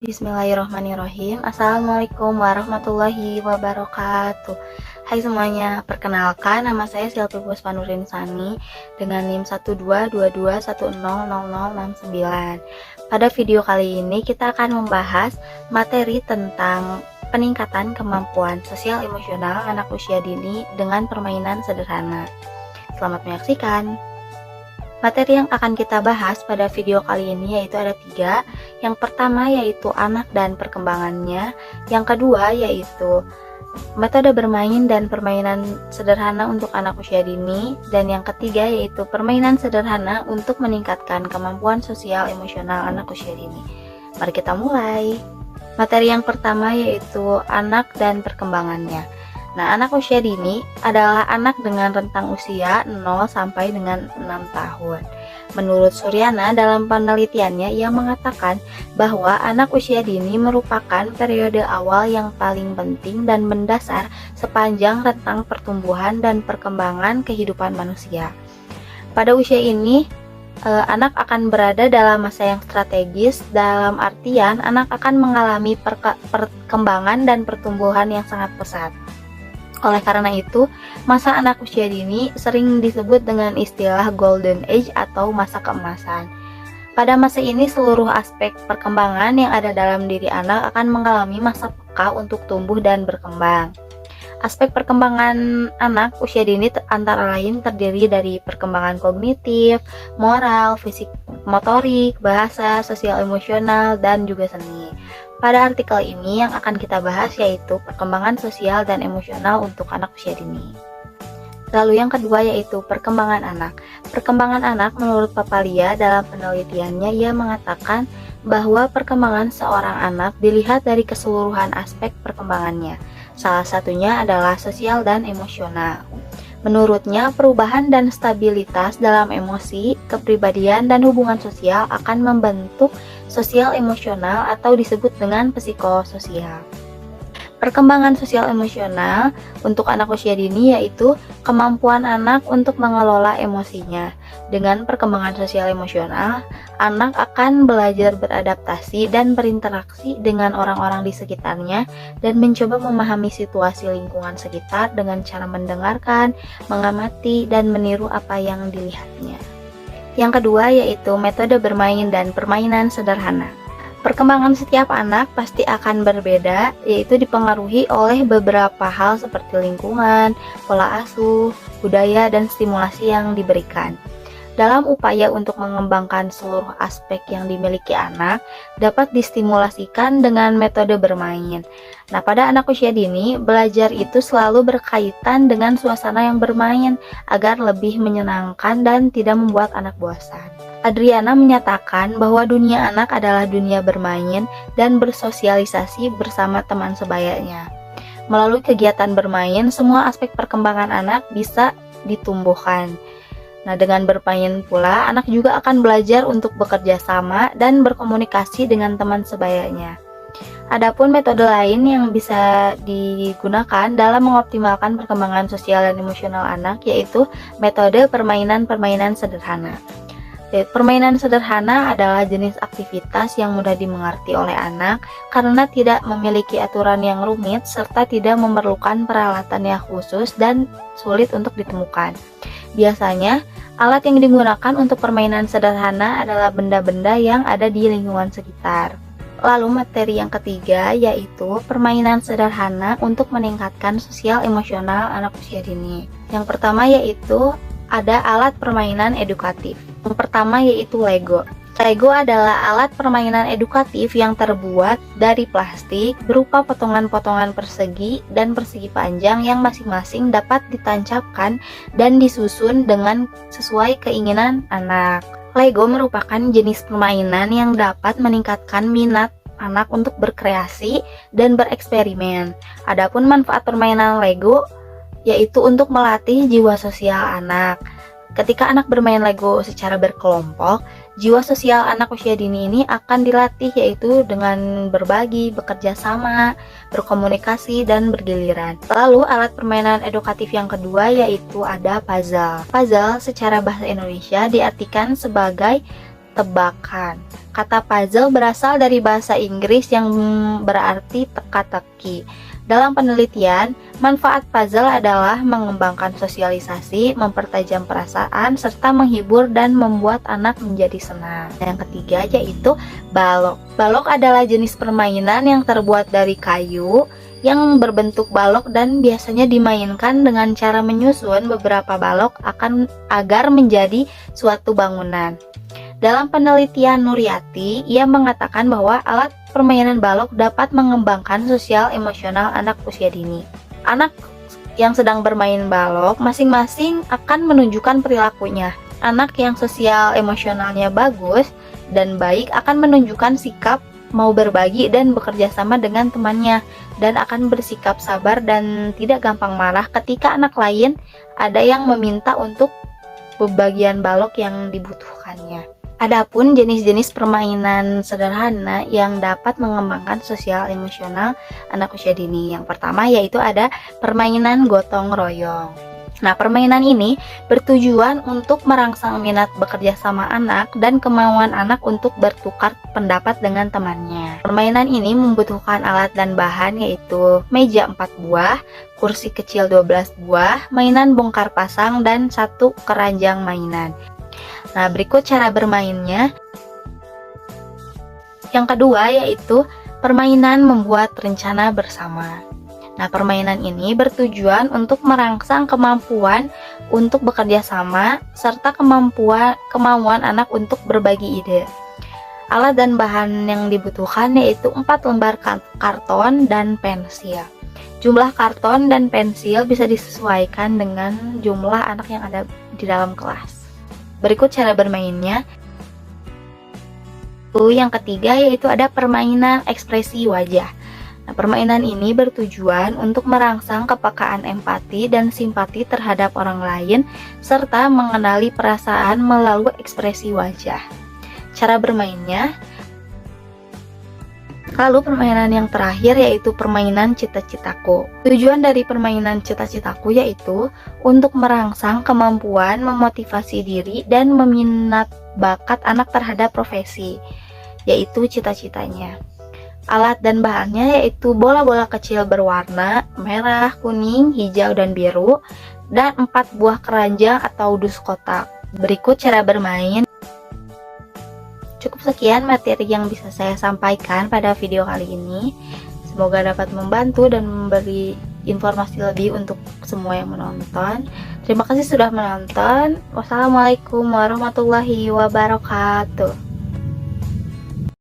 Bismillahirrahmanirrahim. Assalamualaikum warahmatullahi wabarakatuh. Hai semuanya, perkenalkan nama saya Silvi Puspanurin Sani dengan NIM 12221000069. Pada video kali ini kita akan membahas materi tentang peningkatan kemampuan sosial emosional anak usia dini dengan permainan sederhana. Selamat menyaksikan. Materi yang akan kita bahas pada video kali ini yaitu ada 3. Yang pertama yaitu anak dan perkembangannya. Yang kedua yaitu metode bermain dan permainan sederhana untuk anak usia dini. Dan yang ketiga yaitu permainan sederhana untuk meningkatkan kemampuan sosial emosional anak usia dini. Mari kita mulai. Materi yang pertama yaitu anak dan perkembangannya. Nah, anak usia dini adalah anak dengan rentang usia 0 sampai dengan 6 tahun. Menurut Suryana dalam penelitiannya, ia mengatakan bahwa anak usia dini merupakan periode awal yang paling penting dan mendasar sepanjang rentang pertumbuhan dan perkembangan kehidupan manusia. Pada usia ini, anak akan berada dalam masa yang strategis, dalam artian anak akan mengalami perkembangan dan pertumbuhan yang sangat pesat. Oleh karena itu, masa anak usia dini sering disebut dengan istilah golden age atau masa keemasan. Pada masa ini, seluruh aspek perkembangan yang ada dalam diri anak akan mengalami masa peka untuk tumbuh dan berkembang. Aspek perkembangan anak usia dini antara lain terdiri dari perkembangan kognitif, moral, fisik, motorik, bahasa, sosial emosional, dan juga seni. Pada artikel ini yang akan kita bahas yaitu perkembangan sosial dan emosional untuk anak usia dini. Lalu yang kedua yaitu perkembangan anak. Perkembangan anak menurut Papalia dalam penelitiannya ia mengatakan bahwa perkembangan seorang anak dilihat dari keseluruhan aspek perkembangannya. Salah satunya adalah sosial dan emosional. Menurutnya, perubahan dan stabilitas dalam emosi, kepribadian, dan hubungan sosial akan membentuk sosial emosional atau disebut dengan psikososial. Perkembangan sosial emosional untuk anak usia dini yaitu kemampuan anak untuk mengelola emosinya. Dengan perkembangan sosial emosional, anak akan belajar beradaptasi dan berinteraksi dengan orang-orang di sekitarnya dan mencoba memahami situasi lingkungan sekitar dengan cara mendengarkan, mengamati, dan meniru apa yang dilihatnya. Yang kedua yaitu metode bermain dan permainan sederhana. Perkembangan setiap anak pasti akan berbeda, yaitu dipengaruhi oleh beberapa hal seperti lingkungan, pola asuh, budaya, dan stimulasi yang diberikan. Dalam upaya untuk mengembangkan seluruh aspek yang dimiliki anak, dapat distimulasikan dengan metode bermain. Nah, pada anak usia dini, belajar itu selalu berkaitan dengan suasana yang bermain agar lebih menyenangkan dan tidak membuat anak bosan. Adriana menyatakan bahwa dunia anak adalah dunia bermain dan bersosialisasi bersama teman sebayanya. Melalui kegiatan bermain, semua aspek perkembangan anak bisa ditumbuhkan. Nah, dengan bermain pula, anak juga akan belajar untuk bekerja sama dan berkomunikasi dengan teman sebayanya. Adapun metode lain yang bisa digunakan dalam mengoptimalkan perkembangan sosial dan emosional anak yaitu metode permainan-permainan sederhana. Permainan sederhana adalah jenis aktivitas yang mudah dimengerti oleh anak karena tidak memiliki aturan yang rumit serta tidak memerlukan peralatan yang khusus dan sulit untuk ditemukan. Biasanya, alat yang digunakan untuk permainan sederhana adalah benda-benda yang ada di lingkungan sekitar. Lalu materi yang ketiga yaitu permainan sederhana untuk meningkatkan sosial emosional anak usia dini. Yang pertama yaitu ada alat permainan edukatif. Yang pertama yaitu Lego. Lego adalah alat permainan edukatif yang terbuat dari plastik berupa potongan-potongan persegi dan persegi panjang yang masing-masing dapat ditancapkan dan disusun dengan sesuai keinginan anak. Lego merupakan jenis permainan yang dapat meningkatkan minat anak untuk berkreasi dan bereksperimen. Adapun manfaat permainan Lego yaitu untuk melatih jiwa sosial anak. Ketika anak bermain Lego secara berkelompok, jiwa sosial anak usia dini ini akan dilatih yaitu dengan berbagi, bekerja sama, berkomunikasi, dan bergiliran. Lalu alat permainan edukatif yang kedua yaitu ada puzzle. Puzzle secara bahasa Indonesia diartikan sebagai tebakan. Kata puzzle berasal dari bahasa Inggris yang berarti teka-teki. Dalam penelitian, manfaat puzzle adalah mengembangkan sosialisasi, mempertajam perasaan, serta menghibur dan membuat anak menjadi senang. Yang ketiga yaitu balok. Balok adalah jenis permainan yang terbuat dari kayu yang berbentuk balok dan biasanya dimainkan dengan cara menyusun beberapa balok agar menjadi suatu bangunan. Dalam penelitian Nuryati, ia mengatakan bahwa alat permainan balok dapat mengembangkan sosial emosional anak usia dini. Anak yang sedang bermain balok masing-masing akan menunjukkan perilakunya. Anak yang sosial emosionalnya bagus dan baik akan menunjukkan sikap mau berbagi dan bekerja sama dengan temannya, dan akan bersikap sabar dan tidak gampang marah ketika anak lain ada yang meminta untuk pembagian balok yang dibutuhkannya. Adapun jenis-jenis permainan sederhana yang dapat mengembangkan sosial emosional anak usia dini. Yang pertama yaitu ada permainan gotong royong. Nah, permainan ini bertujuan untuk merangsang minat bekerja sama anak dan kemauan anak untuk bertukar pendapat dengan temannya. Permainan ini membutuhkan alat dan bahan yaitu meja 4 buah, kursi kecil 12 buah, mainan bongkar pasang, dan 1 keranjang mainan. Nah, berikut cara bermainnya. Yang kedua yaitu permainan membuat rencana bersama. Nah, permainan ini bertujuan untuk merangsang kemampuan untuk bekerja sama serta kemauan anak untuk berbagi ide. Alat dan bahan yang dibutuhkan yaitu 4 lembar karton dan pensil. Jumlah karton dan pensil bisa disesuaikan dengan jumlah anak yang ada di dalam kelas. Berikut cara bermainnya. Yang ketiga yaitu ada permainan ekspresi wajah. Nah, permainan ini bertujuan untuk merangsang kepekaan empati dan simpati terhadap orang lain serta mengenali perasaan melalui ekspresi wajah. Cara bermainnya. Lalu permainan yang terakhir yaitu permainan cita-citaku. Tujuan dari permainan cita-citaku yaitu untuk merangsang kemampuan memotivasi diri dan meminat bakat anak terhadap profesi, yaitu cita-citanya. Alat dan bahannya yaitu bola-bola kecil berwarna merah, kuning, hijau, dan biru, dan 4 buah keranjang atau dus kotak. Berikut cara bermain. Cukup sekian materi yang bisa saya sampaikan pada video kali ini. Semoga dapat membantu dan memberi informasi lebih untuk semua yang menonton. Terima kasih sudah menonton. Wassalamualaikum warahmatullahi wabarakatuh.